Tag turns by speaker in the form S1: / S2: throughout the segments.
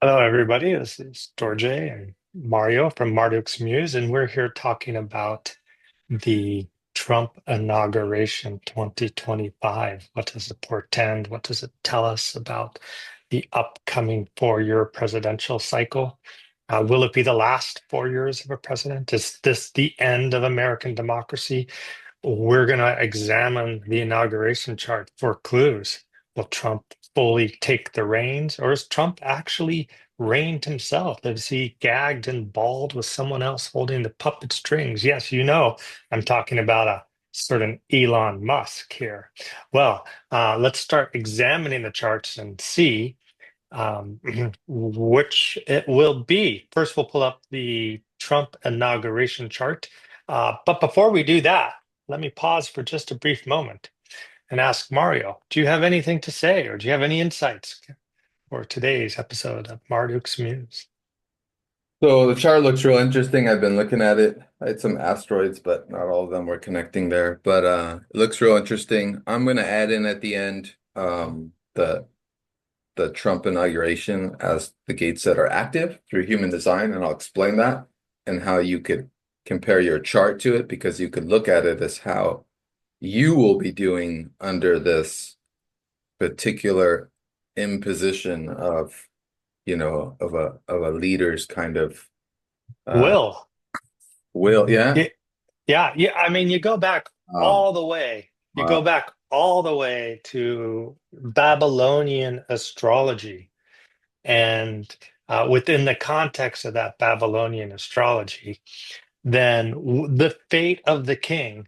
S1: Hello, everybody. This is George and Mario from Marduks Muse, and we're here talking about the Trump Inauguration 2025. What does it portend? What does it tell us about the upcoming 4-year presidential cycle? Will it be the last 4 years of a president? Is this the end of American democracy? We're going to examine the inauguration chart for clues. Will Trump fully take the reins, or is Trump actually reigned himself? Is he gagged and balled with someone else holding the puppet strings? Yes, I'm talking about a certain Elon Musk here. Well, let's start examining the charts and see which it will be. First, we'll pull up the Trump inauguration chart. But before we do that, let me pause for just a brief moment and ask Mario, do you have anything to say or do you have any insights for today's episode of Marduks Muse?
S2: So the chart looks real interesting. I've been looking at it. I had some asteroids, but not all of them were connecting there. But it looks real interesting. I'm gonna add in at the end the Trump inauguration as the gates that are active through human design, and I'll explain that and how you could compare your chart to it because you could look at it as how you will be doing under this particular imposition of, of a leader's kind of uh
S1: Will.
S2: will, yeah.
S1: Yeah, yeah. I mean, you go back
S2: Um,
S1: all the way. You go
S2: wow.
S1: back all the way to Babylonian astrology. And within the context of that Babylonian astrology, then the fate of the king,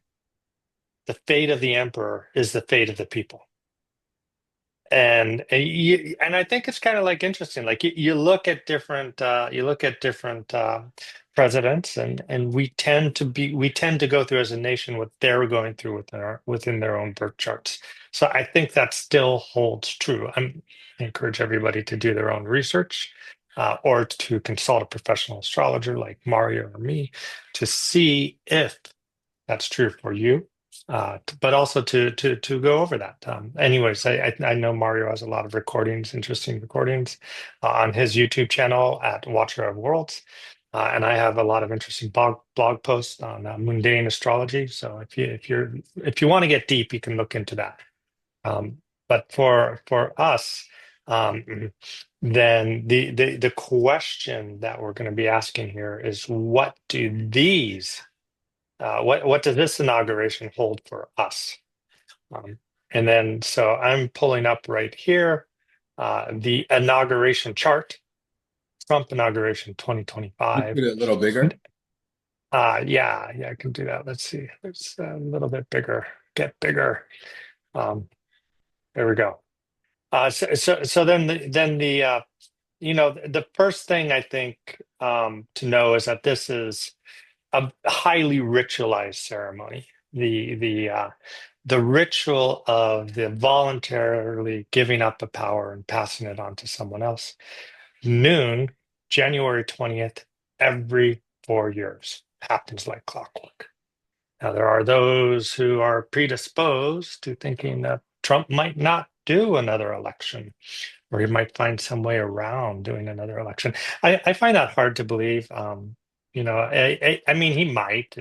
S1: the fate of the emperor, is the fate of the people. And I think it's kind of like interesting. Like you look at different presidents, and we tend to go through as a nation what they're going through within their own birth charts. So I think that still holds true. I encourage everybody to do their own research, or to consult a professional astrologer like Mario or me to see if that's true for you, but also to go over that. Anyways, I know Mario has a lot of recordings, interesting recordings, on his YouTube channel at Watcher of Worlds, and I have a lot of interesting blog posts on mundane astrology. So if you want to get deep, you can look into that. But for us, then the question that we're going to be asking here is, what does this inauguration hold for us? Um, and then, so I'm pulling up right here the inauguration chart, Trump inauguration
S2: You
S1: 2025.
S2: put it a little bigger.
S1: Yeah, I can do that. Let's see. It's a little bit bigger. Get bigger. Um, there we go. So the first thing I think to know is that this is a highly ritualized ceremony. The ritual of the voluntarily giving up the power and passing it on to someone else. Noon, January 20th, every 4 years. Happens like clockwork. Now, there are those who are predisposed to thinking that Trump might not do another election, or he might find some way around doing another election. I find that hard to believe. I mean, he might.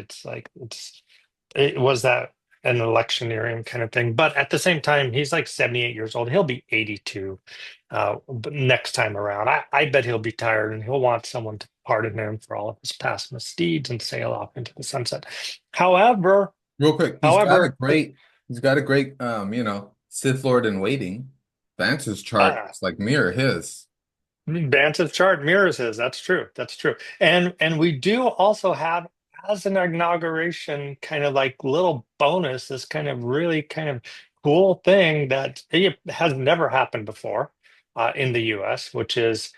S1: It was that an electioneering kind of thing. But at the same time, he's like 78 years old. He'll be 82 next time around. I bet he'll be tired and he'll want someone to pardon him for all of his past misdeeds and sail off into the sunset. However,
S2: Real quick,
S1: however,
S2: he's got a great Sith Lord in waiting. Vance's chart
S1: uh,
S2: is like mirror his.
S1: Bance's chart mirrors his. That's true. That's true. And we do also have, as an inauguration kind of like little bonus, this kind of really kind of cool thing that it has never happened before in the US, which is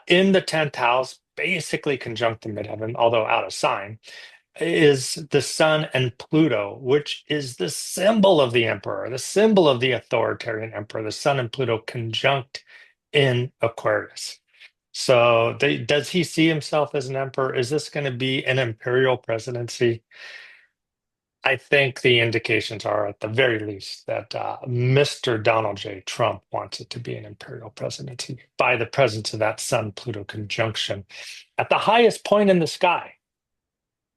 S1: in the 10th house, basically conjunct the midheaven, although out of sign, is the sun and Pluto, which is the symbol of the emperor, the symbol of the authoritarian emperor. The sun and Pluto conjunct in Aquarius. So does he see himself as an emperor? Is this going to be an imperial presidency? I think the indications are, at the very least, that Mr. Donald J. Trump wants it to be an imperial presidency by the presence of that Sun-Pluto conjunction at the highest point in the sky.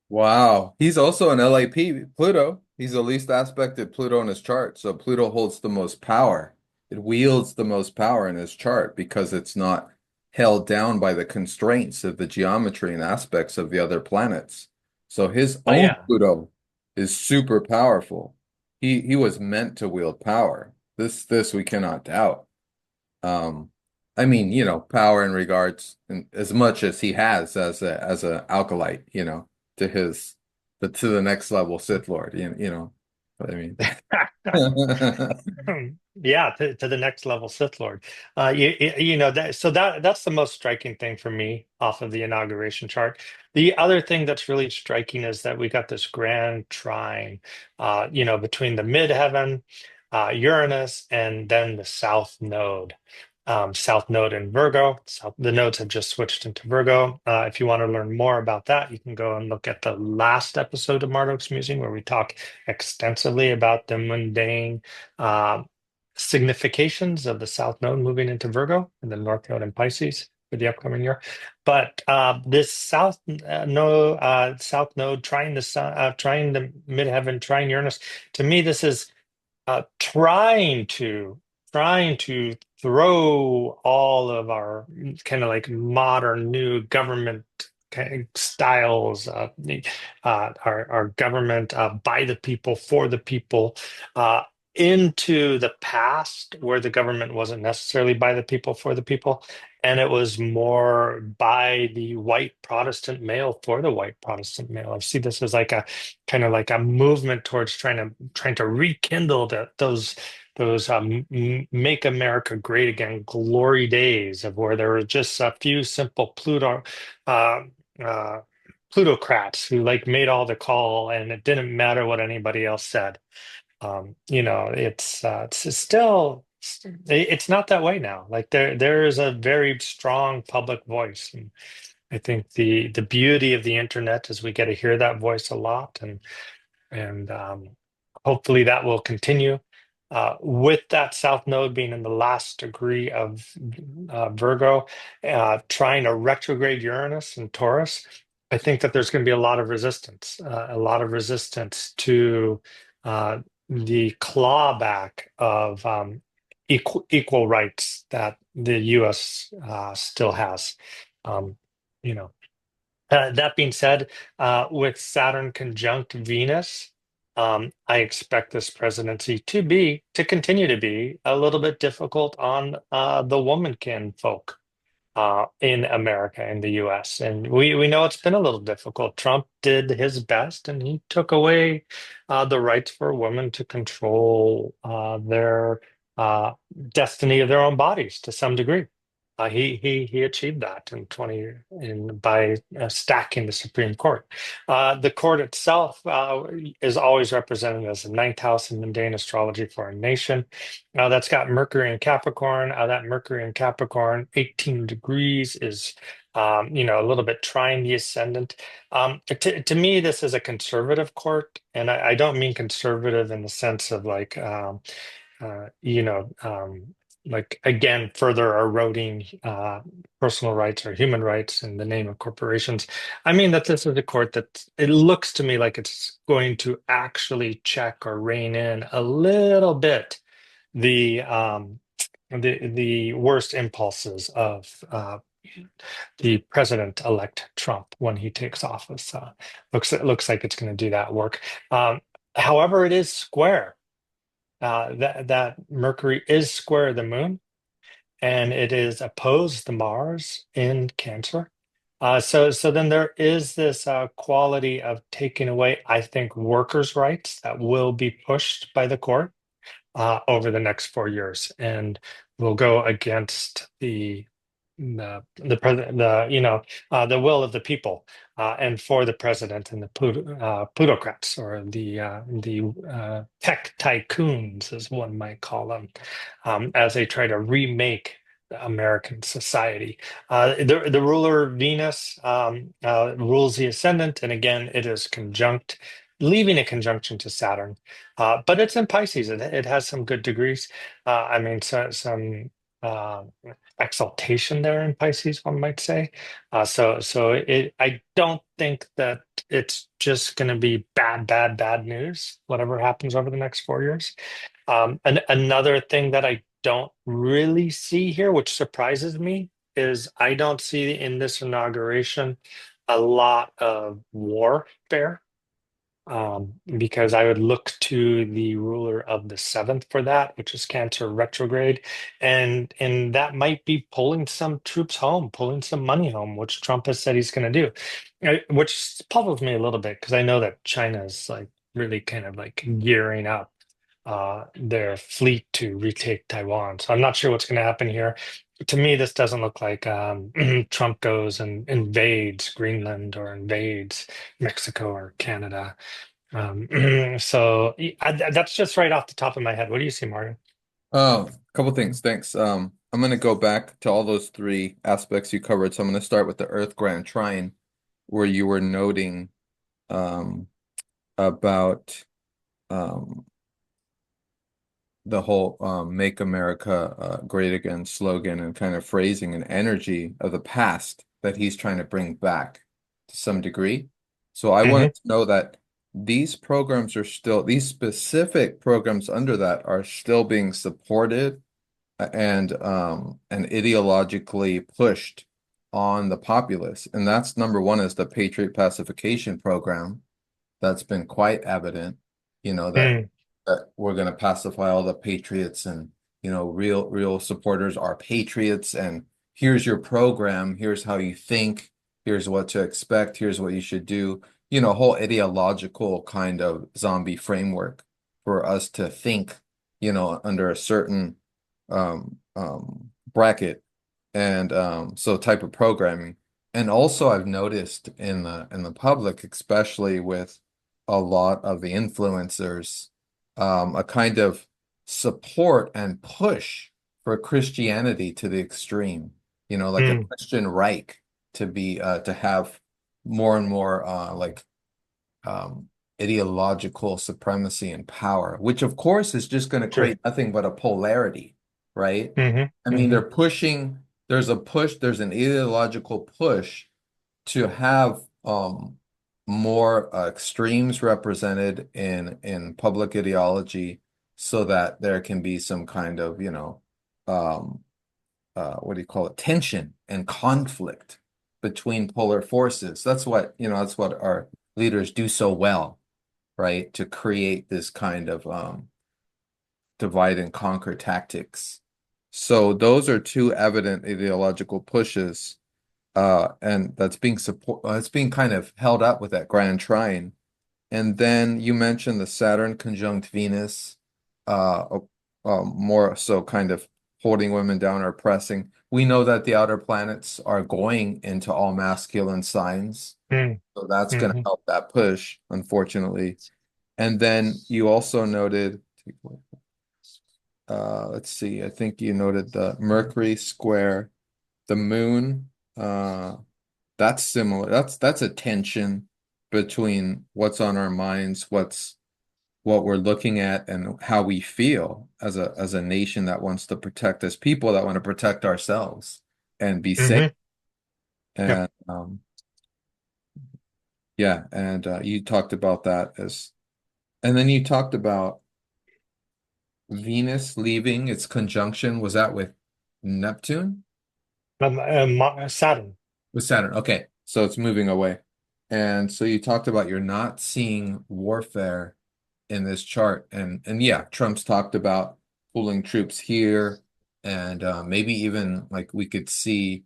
S2: Wow. He's also an LAP, Pluto. He's the least aspected Pluto in his chart. So Pluto holds the most power. It wields the most power in his chart because it's not held down by the constraints of the geometry and aspects of the other planets. So his
S1: Oh
S2: own
S1: yeah.
S2: Pluto is super powerful. He was meant to wield power. This we cannot doubt. Um, I mean, power in regards as much as he has as a alkalite, to his but to the next level Sith Lord, you know what I mean.
S1: Yeah, to the next level Sith Lord. You know that, so that's the most striking thing for me off of the inauguration chart. The other thing that's really striking is that we got this grand trine, between the midheaven, Uranus, and then the South Node. South Node in Virgo. The nodes have just switched into Virgo. If you want to learn more about that, you can go and look at the last episode of Marduks Muse, where we talk extensively about the mundane uh, significations of the South Node moving into Virgo and the North Node in Pisces for the upcoming year. But this South Node trying the sun, trying the midheaven, trying Uranus. To me, this is trying to throw all of our kind of like modern new government kind of styles, our government by the people for the people, uh, into the past where the government wasn't necessarily by the people for the people, and it was more by the white Protestant male for the white Protestant male. I see this as like a kind of like a movement towards trying to rekindle those make America great again glory days of where there were just a few simple uh, uh, plutocrats who like made all the call and it didn't matter what anybody else said. It's still it's not that way now. Like there is a very strong public voice, and I think the beauty of the internet is we get to hear that voice a lot, and hopefully that will continue. With that South Node being in the last degree of Virgo, trying to retrograde Uranus and Taurus, I think that there's going to be a lot of resistance to the clawback of equal rights that the U.S. Still has. Um, you know. That being said, with Saturn conjunct Venus, I expect this presidency to continue to be a little bit difficult on the womankin folk in America, in the US. And we know it's been a little difficult. Trump did his best and he took away the rights for women to control their uh, destiny of their own bodies to some degree. He achieved that by stacking the Supreme Court. The court itself is always represented as the ninth house in mundane astrology for a nation. That's got Mercury in Capricorn. That Mercury in Capricorn, 18 degrees, is a little bit trying the ascendant. To me, this is a conservative court, and I don't mean conservative in the sense of like uh, you know, um, like again, further eroding personal rights or human rights in the name of corporations. I mean that this is a court that it looks to me like it's going to actually check or rein in a little bit the worst impulses of the president-elect Trump when he takes office. It looks like it's going to do that work. However, it is square. That Mercury is square the moon, and it is opposed to Mars in Cancer. So then there is this quality of taking away, I think, workers' rights that will be pushed by the court over the next 4 years, and will go against the president, the will of the people, and for the president and the plutocrats, or the tech tycoons, as one might call them, as they try to remake American society. The ruler Venus rules the ascendant, and again, it is conjunct leaving a conjunction to Saturn, but it's in Pisces. It has some good degrees. I mean, some uh, exaltation there in Pisces, one might say. So I don't think that it's just going to be bad news, whatever happens over the next 4 years. And another thing that I don't really see here, which surprises me, is I don't see in this inauguration a lot of warfare, because I would look to the ruler of the seventh for that, which is Cancer retrograde, and that might be pulling some troops home, pulling some money home, which Trump has said he's going to do. Which puzzles me a little bit because I know that China is like really kind of like gearing up their fleet to retake Taiwan. So I'm not sure what's going to happen here. To me, this doesn't look like Trump goes and invades Greenland or invades Mexico or Canada. Um, that's just right off the top of my head. What do you see, Martin?
S2: A couple things. Thanks. I'm going to go back to all those three aspects you covered. So I'm going to start with the Earth Grand Trine, where you were noting um, about um, the whole Make America Great Again slogan and kind of phrasing and energy of the past that he's trying to bring back to some degree. So I
S1: Hmm.
S2: wanted to know that these programs are still, these specific programs under that are still being supported and ideologically pushed on the populace. And that's number one is the Patriot Pacification Program. That's been quite evident, that
S1: Mm,
S2: we're going to pacify all the patriots and, real supporters are patriots. And here's your program. Here's how you think. Here's what to expect. Here's what you should do. Whole ideological kind of zombie framework for us to think, under a certain bracket and so type of programming. And also I've noticed in the public, especially with a lot of the influencers, a kind of support and push for Christianity to the extreme, like a
S1: mm,
S2: Christian Reich to be to have more and more like um, ideological supremacy and power, which of course is just going to
S1: true.
S2: create nothing but a polarity, right?
S1: Hmm.
S2: I mean,
S1: Hmm.
S2: they're pushing, there's an ideological push to have more extremes represented in public ideology so that there can be some kind of, um, what do you call it, tension and conflict between polar forces. That's what our leaders do so well, right? To create this kind of divide and conquer tactics. So those are two evident ideological pushes, and that's being kind of held up with that grand trine. And then you mentioned the Saturn conjunct Venus, more so kind of holding women down or oppressing. We know that the outer planets are going into all masculine signs,
S1: Mm,
S2: so that's going to
S1: hmm.
S2: help that push, unfortunately. And then you also noted, let's see, I think you noted the Mercury square, the moon. That's similar. That's a tension between what's on our minds, what we're looking at, and how we feel as a nation that wants to protect as people that want to protect ourselves and be safe.
S1: Hmm. Yep.
S2: And yeah, and you talked about that and then you talked about Venus leaving its conjunction. Was that with Neptune?
S1: Saturn.
S2: With Saturn. Okay. So it's moving away. And so you talked about you're not seeing warfare in this chart. And yeah, Trump's talked about pulling troops here and maybe even like we could see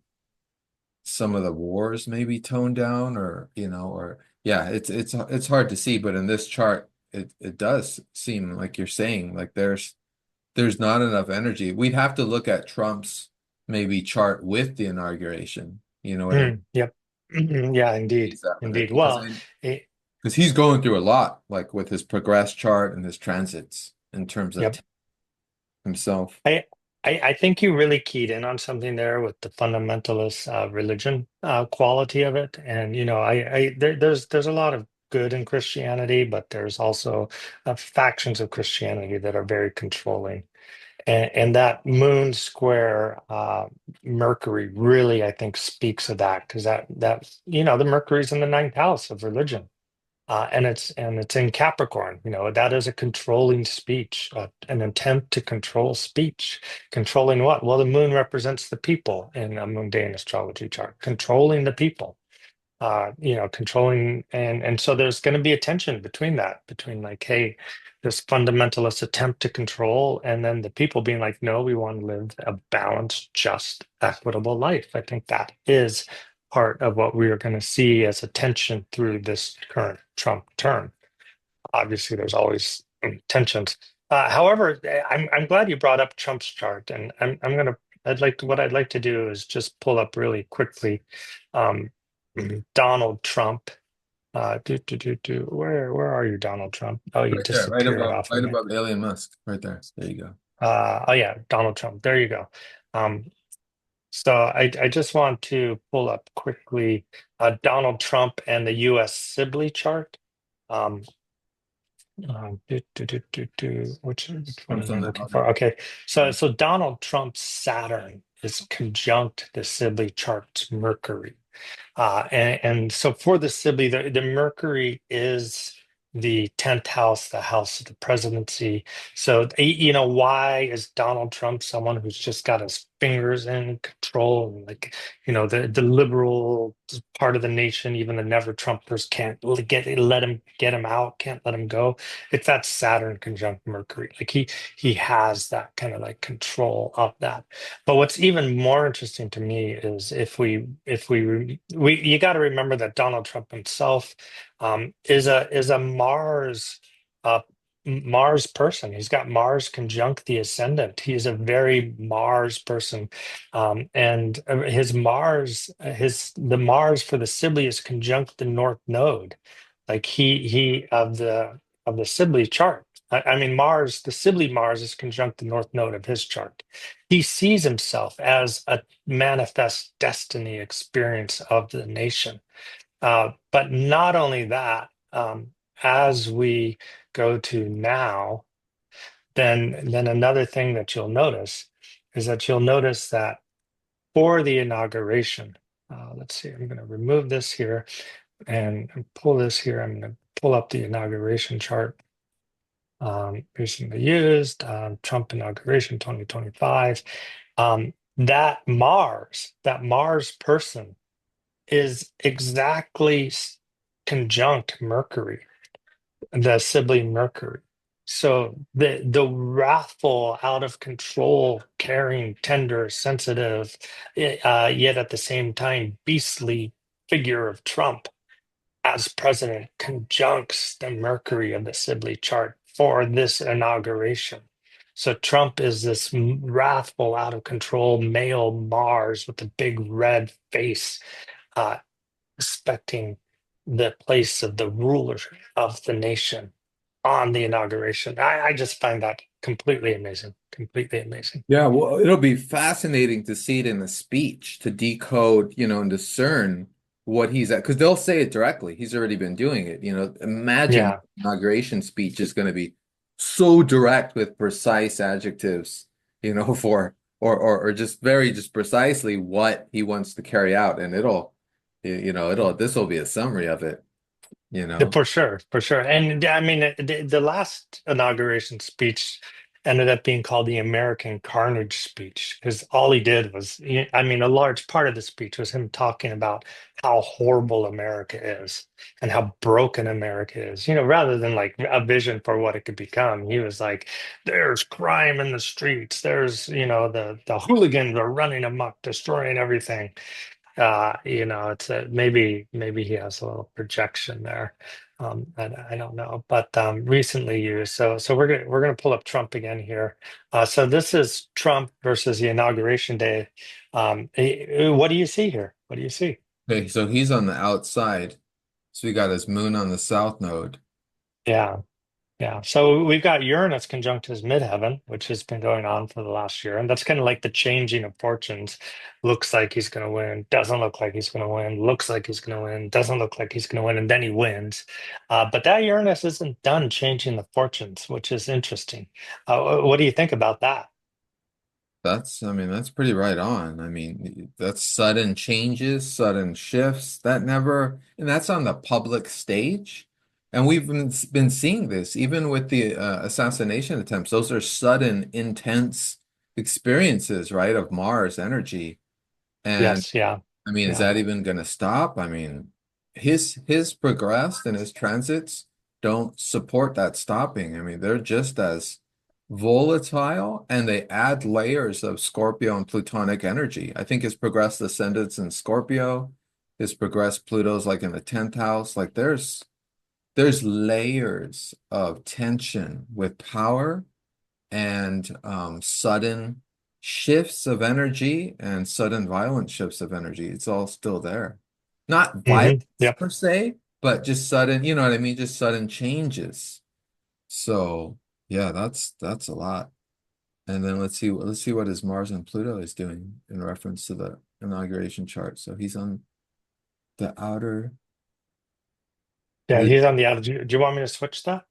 S2: some of the wars maybe toned down or or yeah, it's hard to see, but in this chart it does seem like you're saying like there's not enough energy. We'd have to look at Trump's maybe chart with the inauguration. You know what I mean?
S1: Mm, yep. Yeah, indeed.
S2: He's that with it
S1: Indeed. Well, it,
S2: because he's going through a lot, like with his progress chart and his transits in terms of
S1: yep.
S2: himself.
S1: I, I think you really keyed in on something there with the fundamentalist religion quality of it, and there's a lot of good in Christianity, but there's also factions of Christianity that are very controlling. And that moon square Mercury really, I think, speaks of that because the Mercury's in the ninth house of religion. And it's in Capricorn. That is a controlling speech, an attempt to control speech. Controlling what? Well, the moon represents the people in a mundane astrology chart, controlling the people, controlling, and so there's going to be a tension between that, between like, hey, this fundamentalist attempt to control, and then the people being like, no, we want to live a balanced, just, equitable life. I think that is part of what we are going to see as a tension through this current Trump term. Obviously, there's always tensions. However, I'm glad you brought up Trump's chart, and what I'd like to do is just pull up really quickly um, Donald Trump. Where are you, Donald Trump? Oh, you
S2: Right there,
S1: disappeared off of
S2: right
S1: me.
S2: above Elon Musk, right there. There you go.
S1: Oh yeah, Donald Trump. There you go. Um, so I just want to pull up quickly Donald Trump and the U.S. Sibley chart. Um, which one
S2: Trump's
S1: am
S2: on
S1: I
S2: the
S1: looking
S2: outer.
S1: for? Okay, so
S2: Yeah.
S1: so Donald Trump's Saturn is conjunct the Sibley chart's Mercury. And so for the Sibley, the Mercury is the 10th house, the house of the presidency. So, why is Donald Trump someone who's just got his fingers in control? And like, the liberal part of the nation, even the never Trumpers can't let him get him out, can't let him go. It's that Saturn conjunct Mercury. Like he has that kind of like control of that. But what's even more interesting to me is if we you got to remember that Donald Trump himself is a uh, Mars person. He's got Mars conjunct the ascendant. He's a very Mars person, and the Mars for the Sibley is conjunct the North Node, like he of the Sibley chart. I mean, Mars, the Sibley Mars is conjunct the North Node of his chart. He sees himself as a manifest destiny experience of the nation. But not only that, as we go to now, then another thing that you'll notice is that you'll notice that for the inauguration, let's see, I'm going to remove this here and pull this here. I'm going to pull up the inauguration chart recently used, Trump inauguration 2025. That Mars person is exactly conjunct Mercury, the Sibley Mercury. So the wrathful, out of control, caring, tender, sensitive, yet at the same time beastly figure of Trump as president conjuncts the Mercury of the Sibley chart for this inauguration. So Trump is this wrathful, out of control male Mars with a big red face, uh, expecting the place of the ruler of the nation on the inauguration. I just find that completely amazing, completely amazing.
S2: Yeah, well, it'll be fascinating to see it in the speech to decode, and discern what he's at, because they'll say it directly. He's already been doing it. Imagine
S1: Yeah.
S2: inauguration speech is going to be so direct with precise adjectives, for or just very just precisely what he wants to carry out, and it'll this will be a summary of it, you
S1: Yeah,
S2: know.
S1: for sure, for sure. And I mean, the last inauguration speech ended up being called the American Carnage speech because all he did was, I mean, a large part of the speech was him talking about how horrible America is and how broken America is, rather than like a vision for what it could become. He was like, there's crime in the streets. There's, the hooligans are running amok, destroying everything. It's maybe he has a little projection there. I don't know, but recently used. So we're gonna pull up Trump again here. So this is Trump versus the inauguration day. What do you see here? What do you see?
S2: Okay, so he's on the outside. So we got his moon on the south node.
S1: Yeah, Yeah. So we've got Uranus conjunct his midheaven, which has been going on for the last year. And that's kind of like the changing of fortunes. Looks like he's going to win, doesn't look like he's going to win, looks like he's going to win, doesn't look like he's going to win, and then he wins. But that Uranus isn't done changing the fortunes, which is interesting. What do you think about that?
S2: I mean, that's pretty right on. I mean, that's sudden changes, sudden shifts. And that's on the public stage. And we've been seeing this even with the assassination attempts. Those are sudden, intense experiences, right, of Mars energy. And
S1: Yes. Yeah.
S2: I mean, is
S1: Yeah.
S2: that even going to stop? I mean, his progress and his transits don't support that stopping. I mean, they're just as volatile and they add layers of Scorpio and Plutonic energy. I think his progressed ascendants in Scorpio, his progressed Pluto's like in the 10th house. Like there's layers of tension with power and sudden shifts of energy and sudden violent shifts of energy. It's all still there. Not violence
S1: Yep.
S2: per se, but just sudden, you know what I mean? Just sudden changes. So yeah, that's a lot. And then let's see what his Mars and Pluto is doing in reference to the inauguration chart. So he's on the outer
S1: Yeah.
S2: the
S1: He's on the outer. Do you want me to switch that?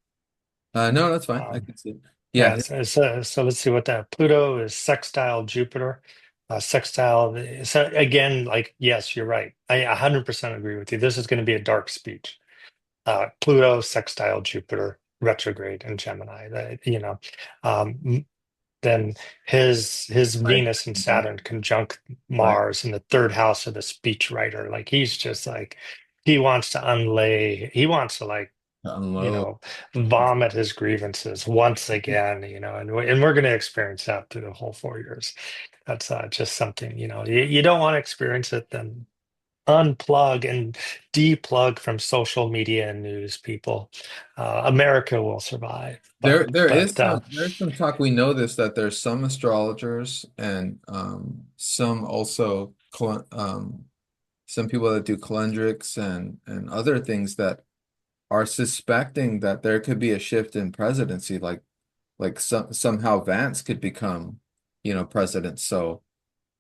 S2: no, that's fine. I
S1: Um,
S2: can see it. Yeah,
S1: Yeah, so let's see what that Pluto is sextile Jupiter, sextile. So again, like yes, you're right. I 100% agree with you. This is going to be a dark speech. Pluto sextile Jupiter retrograde in Gemini. Um, then his
S2: right.
S1: Venus and Saturn conjunct Mars in the third house of the speech writer. Like he's just like he wants to unlay. He wants to like you
S2: Unload.
S1: know, vomit his grievances once again, and we're going to experience that through the whole 4 years. That's just something, you don't want to experience it, then unplug and deplug from social media and news, people. America will survive,
S2: There,
S1: but,
S2: there is
S1: but,
S2: there's some talk. We know this that there's some astrologers and some also some people that do calendrics and other things that are suspecting that there could be a shift in presidency, like somehow Vance could become, president. So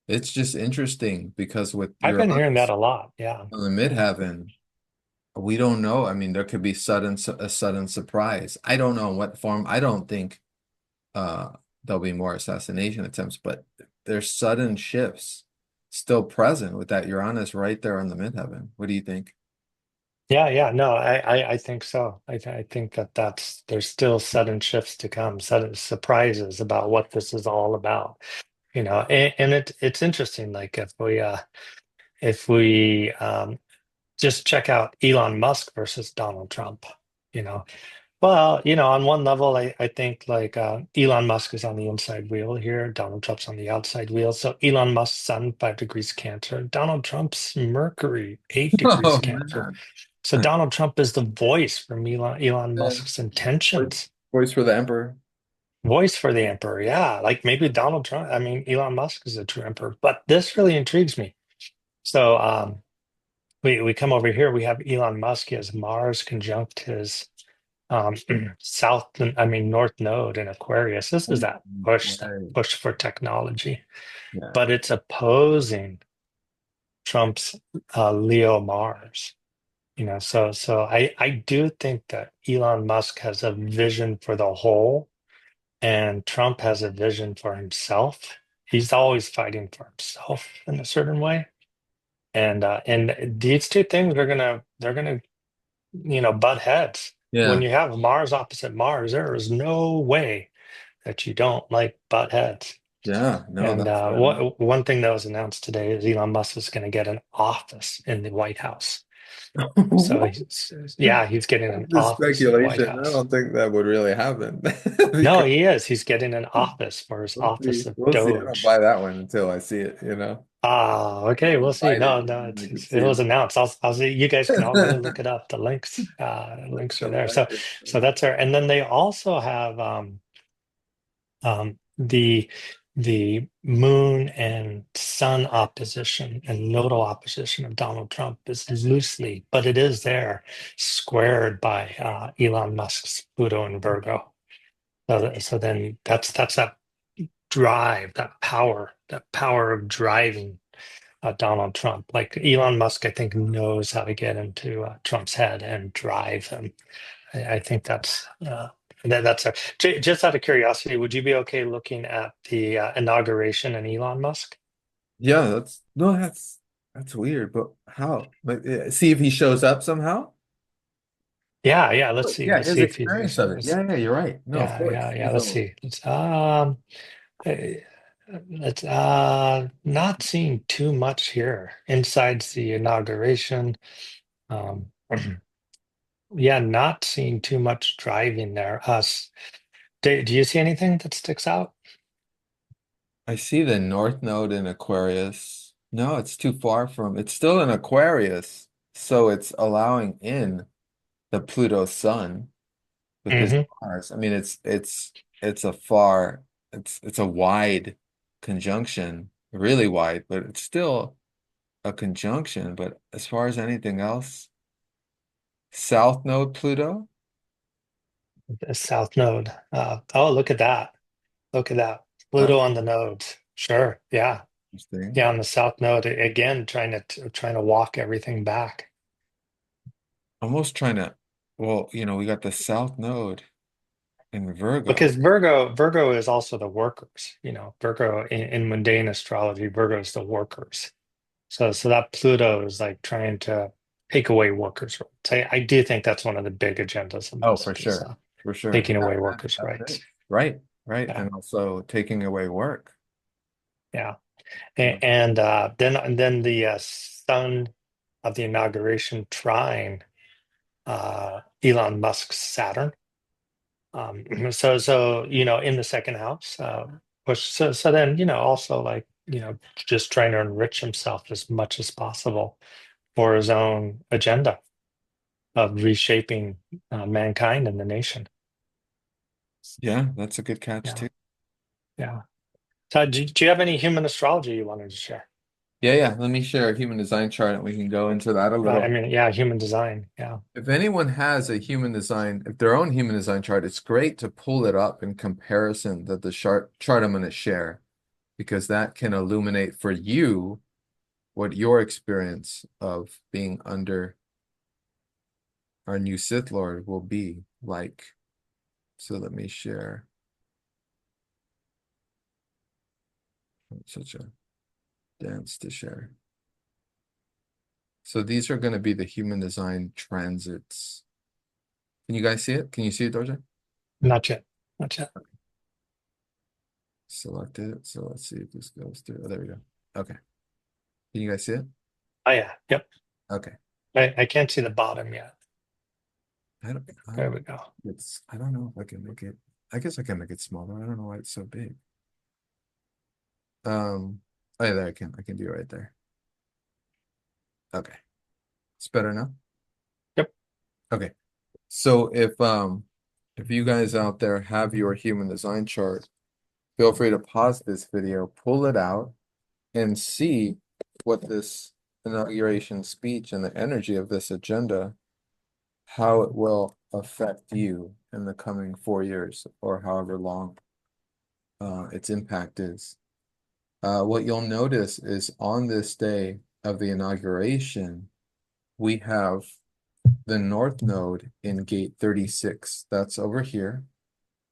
S2: it's just interesting because with
S1: I've been hearing that
S2: Uranus
S1: a lot. Yeah.
S2: on the midheaven, we don't know. I mean, there could be a sudden surprise. I don't know in what form. I don't think uh there'll be more assassination attempts, but there's sudden shifts still present with that Uranus right there on the midheaven. What do you think?
S1: Yeah, yeah, no, I think so. I think there's still sudden shifts to come, sudden surprises about what this is all about. And it's interesting. Like if we just check out Elon Musk versus Donald Trump, you know, on one level, I think like Elon Musk is on the inside wheel here, Donald Trump's on the outside wheel. So Elon Musk's sun, 5 degrees Cancer, Donald Trump's Mercury, 8 degrees
S2: Oh
S1: Cancer.
S2: man.
S1: So Donald Trump is the voice for Elon
S2: Yeah.
S1: Musk's
S2: Voice
S1: intentions.
S2: voice for the emperor.
S1: Voice for the emperor. Yeah, like maybe Donald Trump. I mean, Elon Musk is a true emperor, but this really intrigues me. So we come over here. We have Elon Musk. He has Mars conjunct his um, south, I mean, North Node in Aquarius. This is that
S2: Right.
S1: push for technology,
S2: Yeah.
S1: but it's opposing Trump's Leo Mars. So I do think that Elon Musk has a vision for the whole, and Trump has a vision for himself. He's always fighting for himself in a certain way. And these two things are they're gonna butt heads. When
S2: Yeah.
S1: you have Mars opposite Mars, there is no way that you don't like butt heads.
S2: Yeah. No,
S1: And
S2: that's right on.
S1: one thing that was announced today is Elon Musk is going to get an office in the White House. So
S2: What?
S1: he's getting an
S2: This
S1: office in the White
S2: speculation. I
S1: House.
S2: don't think that would really happen
S1: No,
S2: because
S1: he is. He's getting an office for his
S2: we'll see.
S1: office of
S2: We'll see. I don't buy
S1: Doge.
S2: that one until I see it,
S1: Ah, okay, we'll see.
S2: Biden,
S1: No,
S2: and
S1: no,
S2: then I can
S1: it
S2: see
S1: was
S2: it.
S1: announced. I'll see. You guys can all go look it up. The links are there. So that's there. And then they also have um, the moon and sun opposition and nodal opposition of Donald Trump is loosely, but it is there, squared by Elon Musk's Pluto and Virgo. So then that's that drive, that power of driving Donald Trump. Like Elon Musk, I think knows how to get into Trump's head and drive him. I think that's just out of curiosity. Would you be okay looking at the inauguration and Elon Musk?
S2: Yeah, that's no, that's weird. But how? Like, see if he shows up somehow.
S1: Yeah, yeah. Let's
S2: Oh,
S1: see.
S2: yeah,
S1: Let's
S2: his
S1: see if he's.
S2: experience of it. Yeah, yeah, you're right. No, of
S1: Yeah,
S2: course.
S1: yeah, yeah.
S2: He's
S1: Let's
S2: a
S1: see. Let's not seeing too much here. Inside the inauguration. Um, yeah, not seeing too much driving there. Us. Do you see anything that sticks out?
S2: I see the North Node in Aquarius. No, it's too far from. It's still in Aquarius, so it's allowing in the Pluto Sun because
S1: Hmm.
S2: Mars. I mean, it's a far. It's a wide conjunction, really wide, but it's still a conjunction. But as far as anything else, South Node Pluto.
S1: The South Node. Oh, look at that. Look at that.
S2: Uh,
S1: Pluto on the nodes. Sure. Yeah.
S2: Interesting.
S1: Yeah, on the South Node again, trying to walk everything back.
S2: Almost trying to. Well, we got the South Node in Virgo.
S1: Because Virgo is also the workers. Virgo in mundane astrology, Virgo is the workers. So that Pluto is like trying to take away workers' rights. I do think that's one of the big agendas of
S2: Oh,
S1: this
S2: for
S1: is
S2: sure. For sure.
S1: taking away
S2: Yeah,
S1: workers'
S2: that's
S1: rights.
S2: it. Right, right.
S1: Yeah,
S2: And also taking away work.
S1: yeah.
S2: Yeah.
S1: And then the sun of the inauguration trine Elon Musk's Saturn. So in the second house, which so then also like just trying to enrich himself as much as possible for his own agenda of reshaping mankind and the nation.
S2: Yeah, that's a good catch
S1: Yeah,
S2: too.
S1: yeah. So do you have any human astrology you wanted to share?
S2: Yeah, yeah. Let me share a human design chart and we can go into that a
S1: I
S2: little.
S1: mean, yeah, human design. Yeah,
S2: If anyone has a human design, if their own human design chart, it's great to pull it up in comparison that the chart I'm going to share, because that can illuminate for you what your experience of being under our new Sith Lord will be like. So let me share. Such a dance to share. So these are going to be the human design transits. Can you guys see it? Can you see it, Dorja?
S1: not yet, not yet.
S2: Select it. So let's see if this goes through. Oh, there we go. Okay. Can you guys see it?
S1: Oh yeah, yep.
S2: Okay.
S1: I can't see the bottom yet.
S2: I don't,
S1: There we go.
S2: I don't know if I can make it. I guess I can make it smaller. I don't know why it's so big. Oh yeah, there I can do it right there. Okay. It's better now.
S1: Yep.
S2: Okay. So if you guys out there have your human design chart, feel free to pause this video, pull it out, and see what this inauguration speech and the energy of this agenda, how it will affect you in the coming 4 years or however long its impact is. What you'll notice is on this day of the inauguration, we have the North Node in gate 36. That's over here.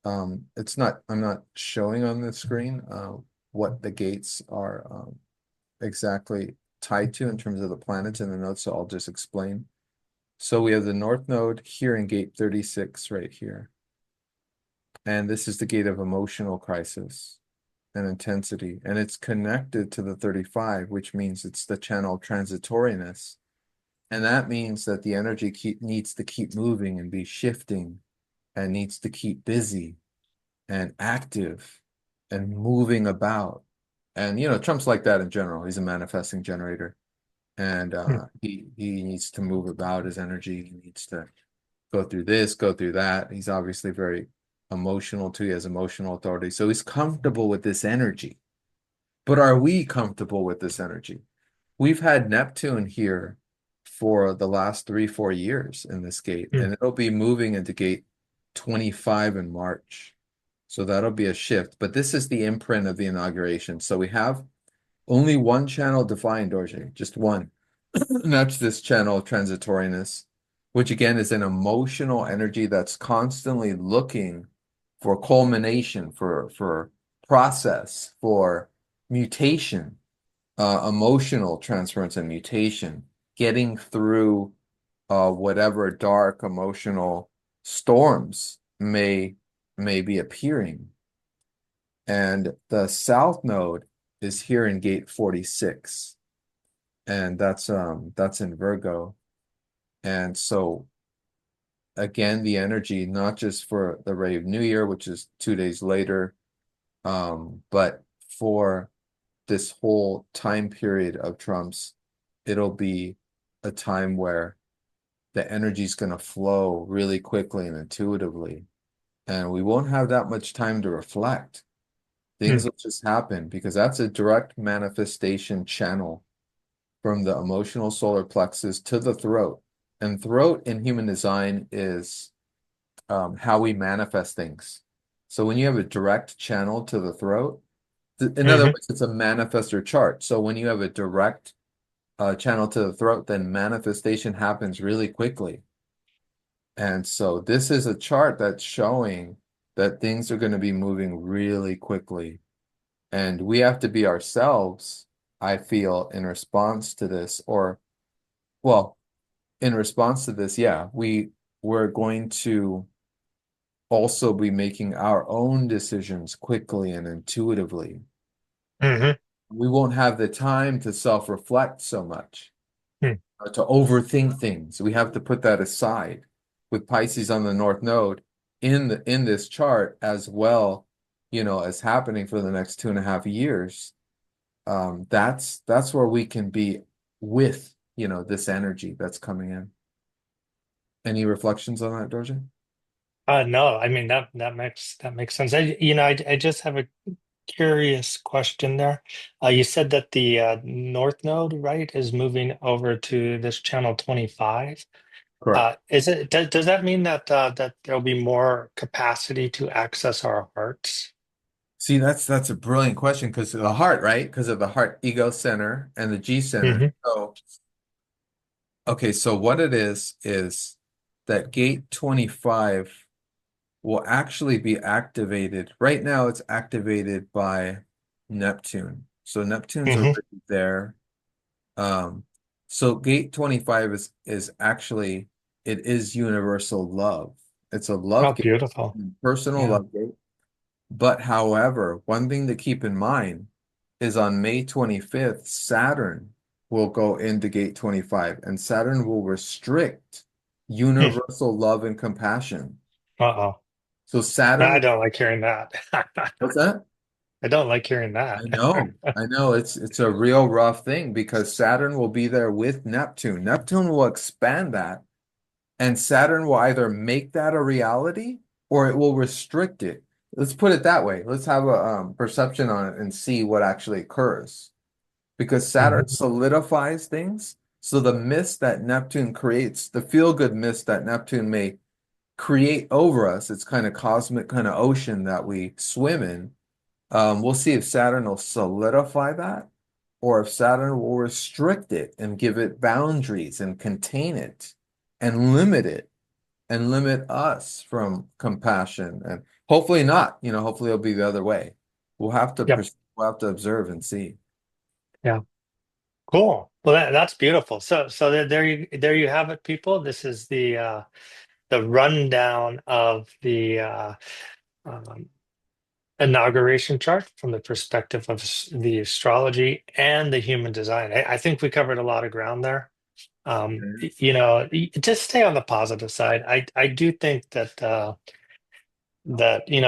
S2: I'm not showing on the screen what the gates are exactly tied to in terms of the planets in the nodes, so I'll just explain. So we have the North Node here in gate 36 right here. And this is the gate of emotional crisis and intensity. And it's connected to the 35, which means it's the channel of transitoriness. And that means that the energy needs to keep moving and be shifting and needs to keep busy and active and moving about. And Trump's like that in general. He's a manifesting generator. And
S1: Hmm.
S2: he needs to move about his energy. He needs to go through this, go through that. He's obviously very emotional too. He has emotional authority. So he's comfortable with this energy. But are we comfortable with this energy? We've had Neptune here for the last 3, 4 years in this gate,
S1: Hmm.
S2: and it'll be moving into gate 25 in March. So that'll be a shift. But this is the imprint of the inauguration. So we have only one channel defined, Dorje, just one. And that's this channel of transitoriness, which again is an emotional energy that's constantly looking for culmination, for process, for mutation, emotional transference and mutation, getting through whatever dark emotional storms may be appearing. And the south node is here in gate 46, and that's in Virgo. And so again, the energy, not just for the Ray of New Year, which is 2 days later, but for this whole time period of Trump's, it'll be a time where the energy is going to flow really quickly and intuitively. And we won't have that much time to reflect.
S1: Hmm.
S2: Things will just happen because that's a direct manifestation channel from the emotional solar plexus to the throat. And throat in human design is how we manifest things. So when you have a direct channel to the throat, in other
S1: Hmm.
S2: words, it's a manifestor chart. So when you have a direct channel to the throat, then manifestation happens really quickly. And so this is a chart that's showing that things are going to be moving really quickly. And we have to be ourselves, I feel, in response to this, or well, in response to this, yeah, we're going to also be making our own decisions quickly and intuitively.
S1: Hmm.
S2: We won't have the time to self-reflect so much,
S1: Hmm.
S2: to overthink things. We have to put that aside with Pisces on the North Node in this chart as well, as happening for the next 2.5 years. That's where we can be with, this energy that's coming in. Any reflections on that, Dorje?
S1: No, I mean that makes sense. I just have a curious question there. You said that the North Node, right, is moving over to this channel 25.
S2: Correct.
S1: Does that mean that there'll be more capacity to access our hearts?
S2: See, that's a brilliant question because of the heart, right? Because of the heart ego center and the G center.
S1: Hmm.
S2: So, okay, so what it is that gate 25 will actually be activated. Right now, it's activated by Neptune. So Neptune's
S1: Hmm.
S2: already there. Um, so gate 25 is actually it is universal love. It's a
S1: Oh,
S2: love gate,
S1: beautiful.
S2: personal
S1: Yeah.
S2: love gate. But however, one thing to keep in mind is on May 25th, Saturn will go into gate 25, and Saturn will restrict
S1: Hmm.
S2: universal love and compassion.
S1: Uh-oh.
S2: So
S1: I
S2: Saturn,
S1: don't like hearing that.
S2: what's that?
S1: I don't like hearing that.
S2: I know it's a real rough thing because Saturn will be there with Neptune. Neptune will expand that, and Saturn will either make that a reality or it will restrict it. Let's put it that way. Let's have a perception on it and see what actually occurs. Because Saturn
S1: Mhm.
S2: solidifies things. So the mist that Neptune creates, the feel-good mist that Neptune may create over us, it's kind of cosmic, kind of ocean that we swim in. We'll see if Saturn will solidify that or if Saturn will restrict it and give it boundaries and contain it and limit it and limit us from compassion. And hopefully not, hopefully it'll be the other way.
S1: Yep.
S2: We'll have to observe and see.
S1: Yeah. Cool. Well, that's beautiful. So there you have it, people. This is the rundown of the um, inauguration chart from the perspective of the astrology and the human design. I think we covered a lot of ground there. Just stay on the positive side. I do think that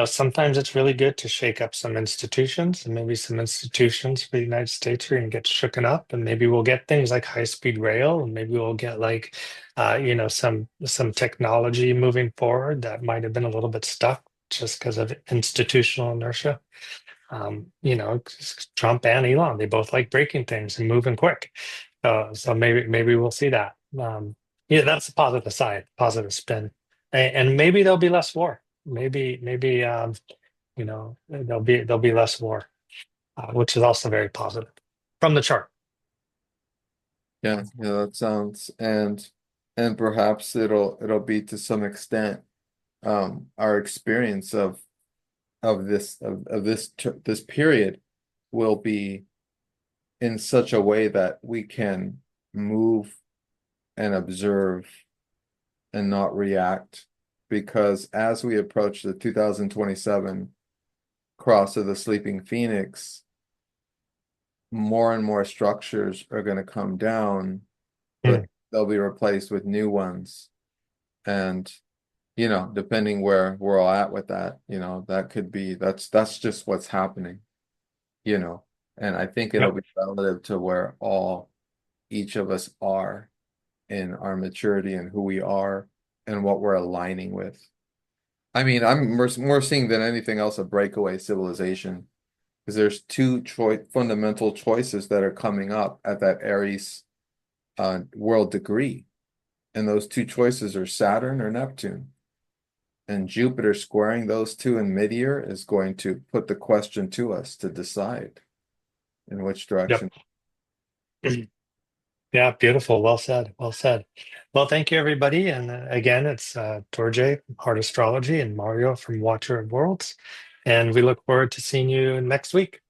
S1: sometimes it's really good to shake up some institutions, and maybe some institutions for the United States are going to get shooken up, and maybe we'll get things like high-speed rail, and maybe we'll get like some technology moving forward that might have been a little bit stuck just because of institutional inertia. Trump and Elon, they both like breaking things and moving quick. So maybe we'll see that. Yeah, that's the positive side, positive spin, and maybe there'll be less war. Maybe there'll be less war, which is also very positive from the chart.
S2: Yeah, yeah, that sounds and perhaps it'll be to some extent our experience of this period will be in such a way that we can move and observe and not react because as we approach the 2027 cross of the sleeping phoenix, more and more structures are going to come down, but
S1: Mm,
S2: they'll be replaced with new ones. And, depending where we're all at with that, that could be that's just what's happening, you know. And I think it'll
S1: yep,
S2: be relative to where all each of us are in our maturity and who we are and what we're aligning with. I mean, I'm more seeing than anything else a breakaway civilization because there's two fundamental choices that are coming up at that Aries world degree. And those two choices are Saturn or Neptune. And Jupiter squaring those two in mid-year is going to put the question to us to decide in which
S1: yep.
S2: direction.
S1: Yeah, beautiful. Well said. Well said. Well, thank you, everybody. And again, it's Torjay from Heart Astrology and Mario from Watcher of Worlds. And we look forward to seeing you next week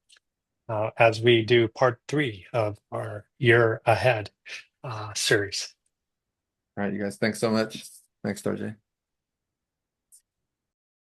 S1: as we do part 3 of our Year Ahead series.
S2: All right, you guys, thanks so much. Thanks, RJ.